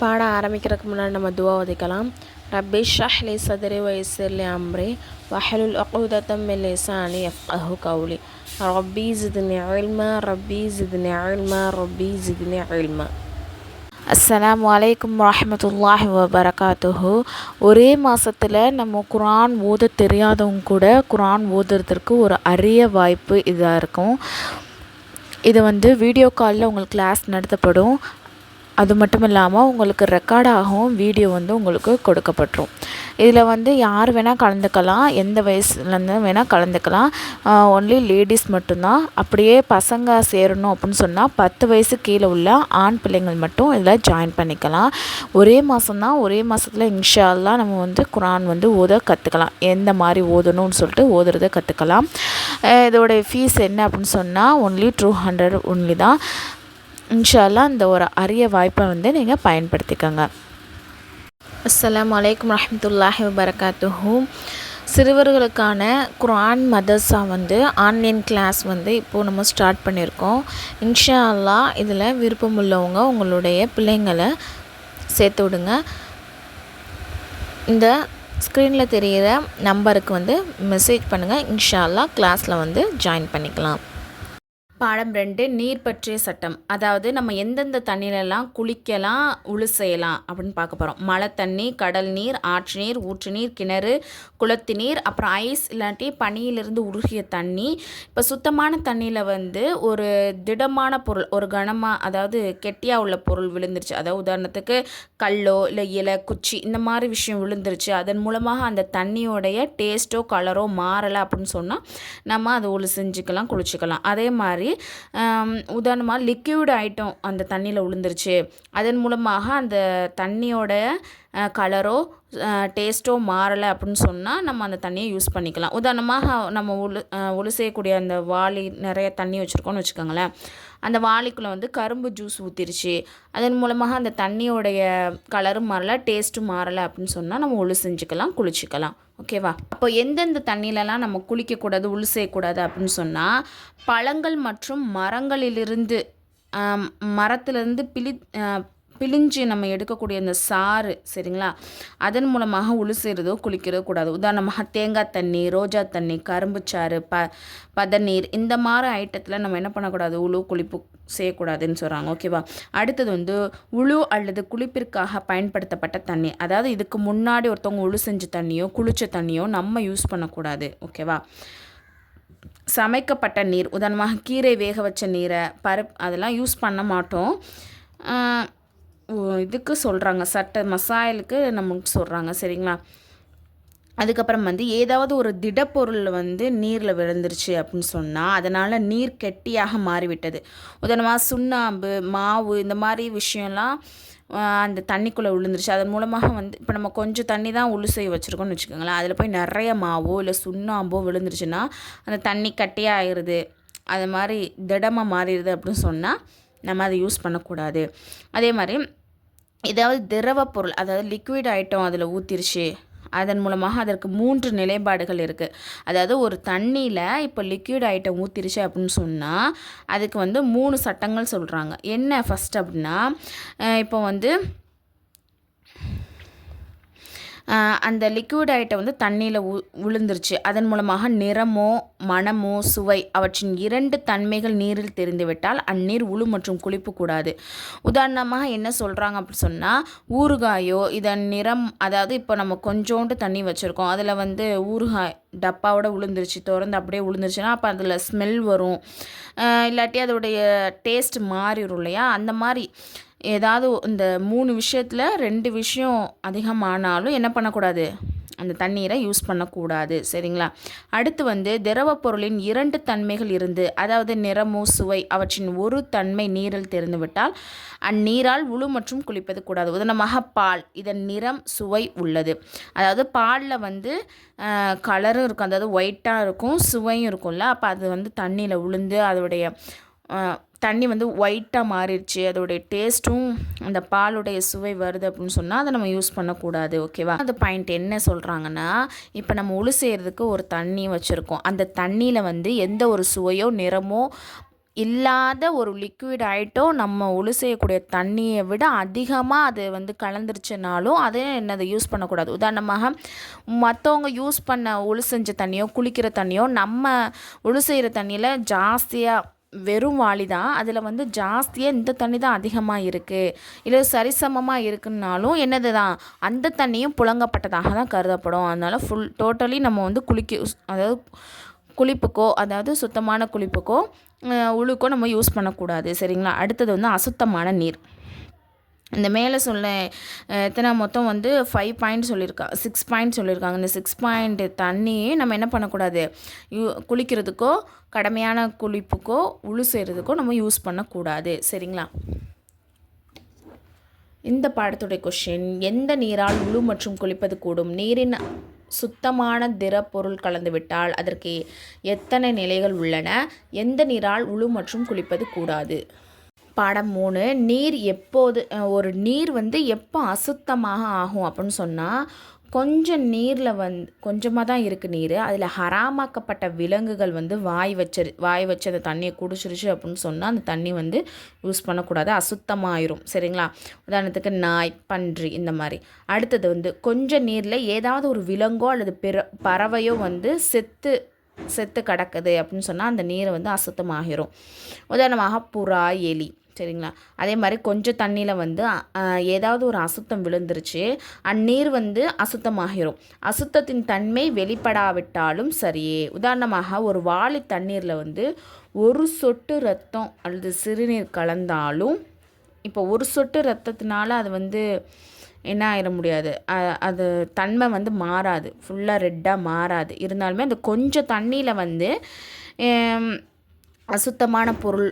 பாட ஆரம்பிக்கிறதுக்கு முன்னாடி நம்ம துவா ஓதிக்கலாம். ரப்பி ஷ்ரஹ் லி சத்ரி வயஸ்ஸிர் லி அம்ரி வஹ்லுல் உக்தத்தம் மின் லிசானி யஃப்கஹு கௌலி ரப்பி ஜித்னி இல்மா ரப்பி ஜித்னி இல்மா ரப்பி ஜித்னி இல்மா. அஸ்ஸலாமு அலைக்கும் வரஹ்மத்துல்லாஹி வபரகாத்துஹு. ஒரே மாதத்தில் நம்ம குர்ஆன் ஓத தெரியாதவங்க கூட குர்ஆன் ஓதுறதுக்கு ஒரு அரிய வாய்ப்பு இதாக இருக்கும். இது வீடியோ காலில் உங்களுக்கு கிளாஸ் நடத்தப்படும். அது மட்டும் இல்லாமல் உங்களுக்கு ரெக்கார்டாகவும் வீடியோ உங்களுக்கு கொடுக்கப்பட்டுரும். இதில் யார் வேணால் கலந்துக்கலாம், எந்த வயசுலேருந்து வேணால் கலந்துக்கலாம். ஒன்லி லேடிஸ் மட்டும்தான். அப்படியே பசங்க சேரணும் அப்படின்னு சொன்னால் 10 வயசு கீழே உள்ள ஆண் பிள்ளைங்கள் மட்டும் இதில் ஜாயின் பண்ணிக்கலாம். ஒரே மாதம்தான், ஒரே மாதத்தில் இன்ஷா அல்லாஹ் நம்ம குர்ஆன் ஓத கற்றுக்கலாம். எந்த மாதிரி ஓதணும்னு சொல்லிட்டு ஓதுறதை கற்றுக்கலாம். இதோடைய ஃபீஸ் என்ன அப்படின்னு சொன்னால் ஒன்லி 200 ஒன்லி தான். இன்ஷா அல்லாஹ் இந்த ஒரு அரிய வாய்ப்பை நீங்கள் பயன்படுத்திக்கோங்க. அஸ்ஸலாமு அலைக்கும் வரஹ்மத்துல்லாஹி வபரகாத்துஹு. சிறுவர்களுக்கான குர்ஆன் மதர்ஸா ஆன்லைன் கிளாஸ் இப்போது நம்ம ஸ்டார்ட் பண்ணியிருக்கோம். இன்ஷா அல்லாஹ் இதில் விருப்பம் உள்ளவங்க உங்களுடைய பிள்ளைங்களை சேர்த்து விடுங்க. இந்த ஸ்க்ரீனில் தெரிகிற நம்பருக்கு மெசேஜ் பண்ணுங்கள். இன்ஷா அல்லாஹ் கிளாஸில் ஜாயின் பண்ணிக்கலாம். பாடம் 2 நீர் பற்றிய சட்டம். அதாவது நம்ம எந்தெந்த தண்ணியிலலாம் குளிக்கலாம், உழு செய்யலாம் அப்படின்னு பார்க்க போகிறோம். மழை தண்ணி, கடல் நீர், ஆற்று நீர், ஊற்று நீர், கிணறு, குளத்து நீர், அப்புறம் ஐஸ் இல்லாட்டி பனியிலிருந்து உருகிய தண்ணி. இப்போ சுத்தமான தண்ணியில் ஒரு திடமான பொருள், ஒரு கனமாக அதாவது கெட்டியாக உள்ள பொருள் விழுந்துருச்சு. அதாவது உதாரணத்துக்கு கல்லோ இல்லை இலை, குச்சி இந்த மாதிரி விஷயம் விழுந்துருச்சு. அதன் மூலமாக அந்த தண்ணியோடைய டேஸ்ட்டோ கலரோ மாறலை அப்படின்னு சொன்னால் நம்ம அதை உழு செஞ்சுக்கலாம், குளிச்சுக்கலாம். அதே மாதிரி உதாரணமாக லிக்யூட் ஐட்டம் அந்த தண்ணியில் விழுந்துருச்சு, அதன் மூலமாக அந்த தண்ணியோட கலரோ டேஸ்ட்டோ மாறலை அப்படின்னு சொன்னால் நம்ம அந்த தண்ணியை யூஸ் பண்ணிக்கலாம். உதாரணமாக நம்ம உழு செய்யக்கூடிய அந்த வாளி நிறைய தண்ணி வச்சுருக்கோன்னு வச்சுக்கோங்களேன். அந்த வாளிக்குள்ளே கரும்பு ஜூஸ் ஊற்றிருச்சு, அதன் மூலமாக அந்த தண்ணியோடைய கலரும் மாறலை, டேஸ்ட்டும் மாறலை அப்படின்னு சொன்னால் நம்ம உழு செஞ்சுக்கலாம், குளிச்சுக்கலாம். ஓகேவா? அப்போ எந்தெந்த தண்ணியிலலாம் நம்ம குளிக்கக்கூடாது, உழு செய்யக்கூடாது அப்படின்னு சொன்னால் பழங்கள் மற்றும் மரங்களிலிருந்து மரத்துலேருந்து பிழிஞ்சு நம்ம எடுக்கக்கூடிய அந்த சாறு, சரிங்களா, அதன் மூலமாக உழு செய்கிறதோ குளிக்கிறதோ கூடாது. உதாரணமாக தேங்காய் தண்ணி, ரோஜா தண்ணி, கரும்புச்சாறு, பதநீர் இந்த மாதிரி ஐட்டத்தில் நம்ம என்ன பண்ணக்கூடாது, உழு குளிப்பு செய்யக்கூடாதுன்னு சொல்கிறாங்க. ஓகேவா? அடுத்தது உழு அல்லது குளிப்பிற்காக பயன்படுத்தப்பட்ட தண்ணி. அதாவது இதுக்கு முன்னாடி ஒருத்தவங்க உழு செஞ்ச தண்ணியோ குளிச்ச தண்ணியோ நம்ம யூஸ் பண்ணக்கூடாது. ஓகேவா? சமைக்கப்பட்ட நீர், உதாரணமாக கீரை வேக வச்ச நீரை, பருப்பு அதெல்லாம் யூஸ் பண்ண மாட்டோம். இதுக்கு சொல்கிறாங்க, சட்ட மசாயலுக்கு நமக்கு சொல்கிறாங்க, சரிங்களா. அதுக்கப்புறம் ஏதாவது ஒரு திடப்பொருள் நீரில் விழுந்துருச்சு அப்படின்னு சொன்னால் அதனால் நீர் கெட்டியாக மாறிவிட்டது. உதாரணமாக சுண்ணாம்பு, மாவு இந்த மாதிரி விஷயம்லாம் அந்த தண்ணிக்குள்ளே விழுந்துருச்சு. அதன் மூலமாக இப்போ நம்ம கொஞ்சம் தண்ணி தான் உழு செய்ய வச்சுருக்கோன்னு வச்சுக்கோங்களேன். அதில் போய் நிறைய மாவோ இல்லை சுண்ணாம்போ விழுந்துருச்சுன்னா அந்த தண்ணி கட்டியாக ஆயிடுது, அது மாதிரி திடமாக மாறிடுது அப்படின்னு சொன்னால் நம்ம அதை யூஸ் பண்ணக்கூடாது. அதே மாதிரி ஏதாவது திரவ பொருள், அதாவது லிக்விட் ஐட்டம் அதில் ஊற்றிருச்சு, அதன் மூலமாக அதற்கு 3 நிலைப்பாடுகள் இருக்குது. அதாவது ஒரு தண்ணியில் இப்போ லிக்விட் ஐட்டம் ஊற்றிருச்சு அப்படின்னு சொன்னால் அதுக்கு 3 சட்டங்கள் சொல்கிறாங்க. என்ன ஃபஸ்ட் அப்படின்னா, இப்போ அந்த லிக்விட் ஐட்டம் தண்ணியில் விழுந்துருச்சு, அதன் மூலமாக நிறமோ மணமோ சுவை அவற்றின் 2 தன்மைகள் நீரில் தெரிந்துவிட்டால் அந்நீர் உழு மற்றும் குளிப்பு கூடாது. உதாரணமாக என்ன சொல்கிறாங்க அப்படி சொன்னால், ஊறுகாயோ இதன் நிறம், அதாவது இப்போ நம்ம கொஞ்சோண்டு தண்ணி வச்சுருக்கோம், அதில் ஊறுகாய் டப்பாவோட விழுந்துருச்சு, திறந்து அப்படியே விழுந்துருச்சுன்னா அப்போ அதில் ஸ்மெல் வரும், இல்லாட்டி அதோடைய டேஸ்ட் மாறிடும் இல்லையா. அந்த மாதிரி ஏதாவது இந்த 3 விஷயத்தில் 2 விஷயம் அதிகமானாலும் என்ன பண்ணக்கூடாது, அந்த தண்ணீரை யூஸ் பண்ணக்கூடாது, சரிங்களா. அடுத்து திரவ பொருளின் 2 தன்மைகள் இருந்து, அதாவது நிறமோ சுவை அவற்றின் ஒரு தன்மை நீரில் தெரிந்துவிட்டால் அந்நீரால் உழு மற்றும் குளிப்பது கூடாது. உதாரணமாக பால், இதன் நிறம் சுவை உள்ளது. அதாவது பாலில் கலரும் இருக்கும், அதாவது ஒயிட்டாக இருக்கும், சுவையும் இருக்கும்ல. அப்போ அது தண்ணியில் விழுந்து அதோடைய தண்ணி ஒயிட்டாக மாறிடுச்சு, அதோடைய டேஸ்ட்டும் அந்த பாலுடைய சுவை வருது அப்படின்னு சொன்னால் அதை நம்ம யூஸ் பண்ணக்கூடாது. ஓகேவா? அந்த பாயிண்ட் என்ன சொல்கிறாங்கன்னா, இப்போ நம்ம உழு செய்கிறதுக்கு ஒரு தண்ணி வச்சுருக்கோம், அந்த தண்ணியில் எந்த ஒரு சுவையோ நிறமோ இல்லாத ஒரு லிக்விட் ஐட்டம் நம்ம ஒழு செய்யக்கூடிய தண்ணியை விட அதிகமாக அது வந்து கலந்துருச்சுனாலும் அதே என்னதை யூஸ் பண்ணக்கூடாது. உதாரணமாக மற்றவங்க யூஸ் பண்ண ஒழு செஞ்ச தண்ணியோ குளிக்கிற தண்ணியோ நம்ம ஒழு செய்கிற தண்ணியில் ஜாஸ்தியாக வெறும் வாளி தான், அதில் வந்து ஜாஸ்தியாக இந்த தண்ணி தான் அதிகமாக இருக்குது இல்லை சரிசமமாக இருக்குன்னாலும் என்னது தான் அந்த தண்ணியும் புழங்கப்பட்டதாக தான் கருதப்படும். அதனால் டோட்டலி நம்ம வந்து அதாவது குளிப்புக்கோ அதாவது சுத்தமான குளிப்புக்கோ உழுக்கோ நம்ம யூஸ் பண்ணக்கூடாது. சரிங்களா. அடுத்தது வந்து அசுத்தமான நீர். இந்த மேலே எத்தனை மொத்தம் வந்து 5 பாயிண்ட் சொல்லியிருக்காங்க, 6 பாயிண்ட் சொல்லியிருக்காங்க. இந்த 6 பாயிண்ட் தண்ணியே நம்ம என்ன பண்ணக்கூடாது, குளிக்கிறதுக்கோ கடமையான குளிப்புக்கோ உழு செய்கிறதுக்கோ நம்ம யூஸ் பண்ணக்கூடாது. சரிங்களா. இந்த பாடத்துடைய கொஷின், எந்த நீரால் உழு மற்றும் குளிப்பது கூடும்? நீரின் சுத்தமான திட பொருள் கலந்துவிட்டால் அதற்கு எத்தனை நிலைகள் உள்ளன? எந்த நீரால் உழு மற்றும் குளிப்பது கூடாது? பாடம் 3, நீர் எப்போது ஒரு நீர் வந்து எப்போ அசுத்தமாக ஆகும் அப்படின்னு சொன்னால், நீரில் கொஞ்சமாக தான் இருக்குது நீர், அதில் ஹராமாக்கப்பட்ட விலங்குகள் வந்து வாய் வச்சு அந்த தண்ணியை குடிச்சிருச்சு அப்படின்னு சொன்னால் அந்த தண்ணி வந்து யூஸ் பண்ணக்கூடாது, அசுத்தமாயிரும். சரிங்களா. உதாரணத்துக்கு நாய், பன்றி இந்த மாதிரி. அடுத்தது வந்து நீரில் ஏதாவது ஒரு விலங்கோ அல்லது பறவையோ வந்து செத்து கிடக்குது அப்படின்னு சொன்னால் அந்த நீரை வந்து அசுத்தமாகிரும். உதாரணமாக புறா, எலி. சரிங்களா. அதே மாதிரி தண்ணியில் வந்து ஏதாவது ஒரு அசுத்தம் விழுந்துருச்சு, அந்நீர் வந்து அசுத்தமாகிரும். அசுத்தத்தின் தன்மை வெளிப்படாவிட்டாலும் சரியே. உதாரணமாக ஒரு வாளி தண்ணீரில் வந்து ஒரு சொட்டு ரத்தம் அல்லது சிறுநீர் கலந்தாலும், இப்போ ஒரு சொட்டு ரத்தத்தினால அது வந்து என்ன ஆயிட முடியாது, அது தன்மை வந்து மாறாது, ஃபுல்லாக ரெட்டாக மாறாது. இருந்தாலுமே அந்த தண்ணியில் வந்து அசுத்தமான பொருள்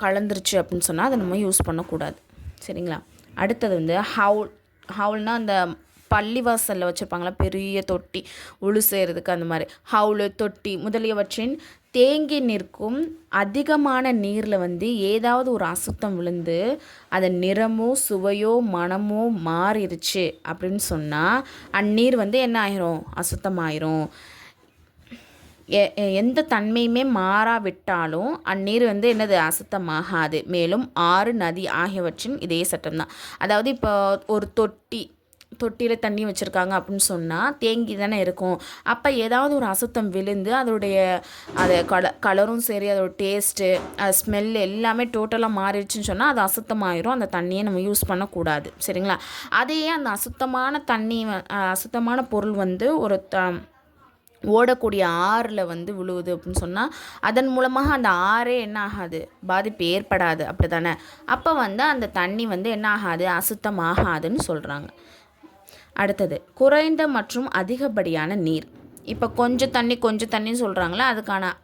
கலந்துருச்சு அப்படின்னு சொன்னால் அதை நம்ம யூஸ் பண்ணக்கூடாது. சரிங்களா. அடுத்தது வந்து ஹவுல்னால் அந்த பள்ளிவாசலில் வச்சுருப்பாங்களா பெரிய தொட்டி உழு செய்கிறதுக்கு, அந்த மாதிரி ஹவுலு, தொட்டி முதலியவற்றின் தேங்கி நிற்கும் அதிகமான நீரில் வந்து ஏதாவது ஒரு அசுத்தம் விழுந்து அதன் நிறமோ சுவையோ மனமோ மாறிடுச்சு அப்படின்னு சொன்னால் அந்நீர் வந்து என்ன ஆயிரும், அசுத்தமாயிரும். எந்த தன்மையுமே மாறாவிட்டாலும் அந்நீர் வந்து என்னது, அசுத்தமாகாது. மேலும் ஆறு, நதி ஆகியவற்றின் இதே சட்டம் தான். அதாவது இப்போ ஒரு தொட்டியில் தண்ணி வச்சுருக்காங்க அப்படின்னு சொன்னால் தேங்கி தானே இருக்கும். அப்போ ஏதாவது ஒரு அசுத்தம் விழுந்து அதோடைய கலரும் சரி, அதோட டேஸ்ட்டு, அது ஸ்மெல் எல்லாமே டோட்டலாக மாறிடுச்சுன்னு சொன்னால் அது அசுத்தமாயிரும். அந்த தண்ணியை நம்ம யூஸ் பண்ணக்கூடாது. சரிங்களா. அதையே அந்த அசுத்தமான பொருள் வந்து ஒரு ஓடக்கூடிய ஆறில் வந்து விழுவுது அப்படின்னு சொன்னால் அதன் மூலமாக அந்த ஆறே என்ன ஆகாது, பாதிப்பு ஏற்படாது. அப்படி தானே. அப்போ வந்து அந்த தண்ணி வந்து என்ன ஆகாது, அசுத்தமாகாதுன்னு சொல்கிறாங்க. அடுத்தது குறைந்த மற்றும் அதிகப்படியான நீர். இப்போ கொஞ்சம் தண்ணின்னு சொல்கிறாங்களே, அதுக்கான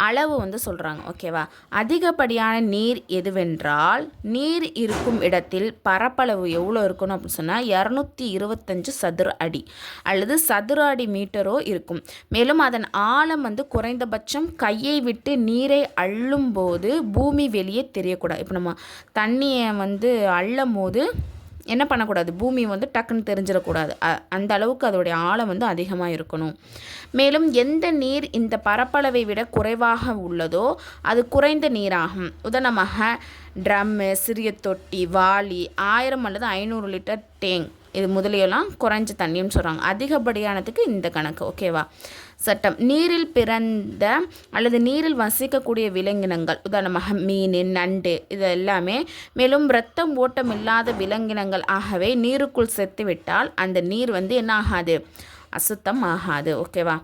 அளவு வந்து சொல்கிறாங்க. ஓகேவா. அதிகப்படியான நீர் எதுவென்றால், நீர் இருக்கும் இடத்தில் பரப்பளவு எவ்வளோ இருக்கணும் அப்படின்னு சொன்னால் 225 சதுர அடி அல்லது சதுர அடி மீட்டரோ இருக்கும். மேலும் அதன் ஆழம் வந்து குறைந்தபட்சம் கையை விட்டு நீரை அள்ளும் போது பூமி வெளியே தெரியக்கூடாது. இப்போ நம்ம தண்ணியை வந்து அள்ளும் போது என்ன பண்ணக்கூடாது, பூமி வந்து டக்குன்னு தெரிஞ்சிடக்கூடாது. அந்த அளவுக்கு அதோடைய ஆழம் வந்து அதிகமாக இருக்கணும். மேலும் எந்த நீர் இந்த பரப்பளவை விட குறைவாக உள்ளதோ அது குறைந்த நீராகும். உதாரணமாக ட்ரம்மு, சிறிய தொட்டி, வாளி, 1000 அல்லது 500 லிட்டர் டேங்க், இது முதலியெல்லாம் குறைஞ்ச தண்ணின்னு சொல்கிறாங்க. அதிகப்படியானதுக்கு இந்த கணக்கு. ஓகேவா. சட்டம், நீரில் பிறந்த அல்லது நீரில் வசிக்கக்கூடிய விலங்கினங்கள், உதாரணமாக மீன், நண்டு, இது எல்லாமே, மேலும் இரத்தம் ஓட்டம் இல்லாத விலங்கினங்கள் ஆகவே நீருக்குள் செத்து விட்டால் அந்த நீர் வந்து என்ன ஆகாது, அசுத்தம் ஆகாது. ஓகேவா.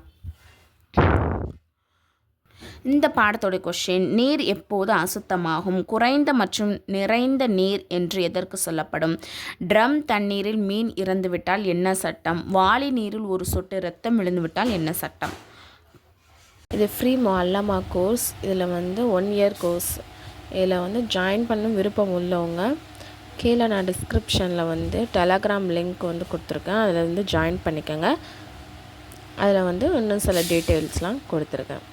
இந்த பாடத்தோட கொஷின், நீர் எப்போது அசுத்தமாகும்? குறைந்த மற்றும் நிறைந்த நீர் என்று எதற்கு சொல்லப்படும்? ட்ரம் தண்ணீரில் மீன் இறந்துவிட்டால் என்ன சட்டம்? வாளி நீரில் ஒரு சொட்டு இரத்தம் விழுந்துவிட்டால் என்ன சட்டம்? இது ஃப்ரீ முஅல்லமா கோர்ஸ். இதில் வந்து 1 இயர் கோர்ஸ். இதில் வந்து ஜாயின் பண்ண விருப்பம் உள்ளவங்க கீழே நான் டிஸ்கிரிப்ஷனில் வந்து டெலகிராம் லிங்க் வந்து கொடுத்துருக்கேன், அதில் வந்து ஜாயின் பண்ணிக்கோங்க. அதில் வந்து இன்னும் சில டீட்டெயில்ஸ்லாம் கொடுத்துருக்கேன்.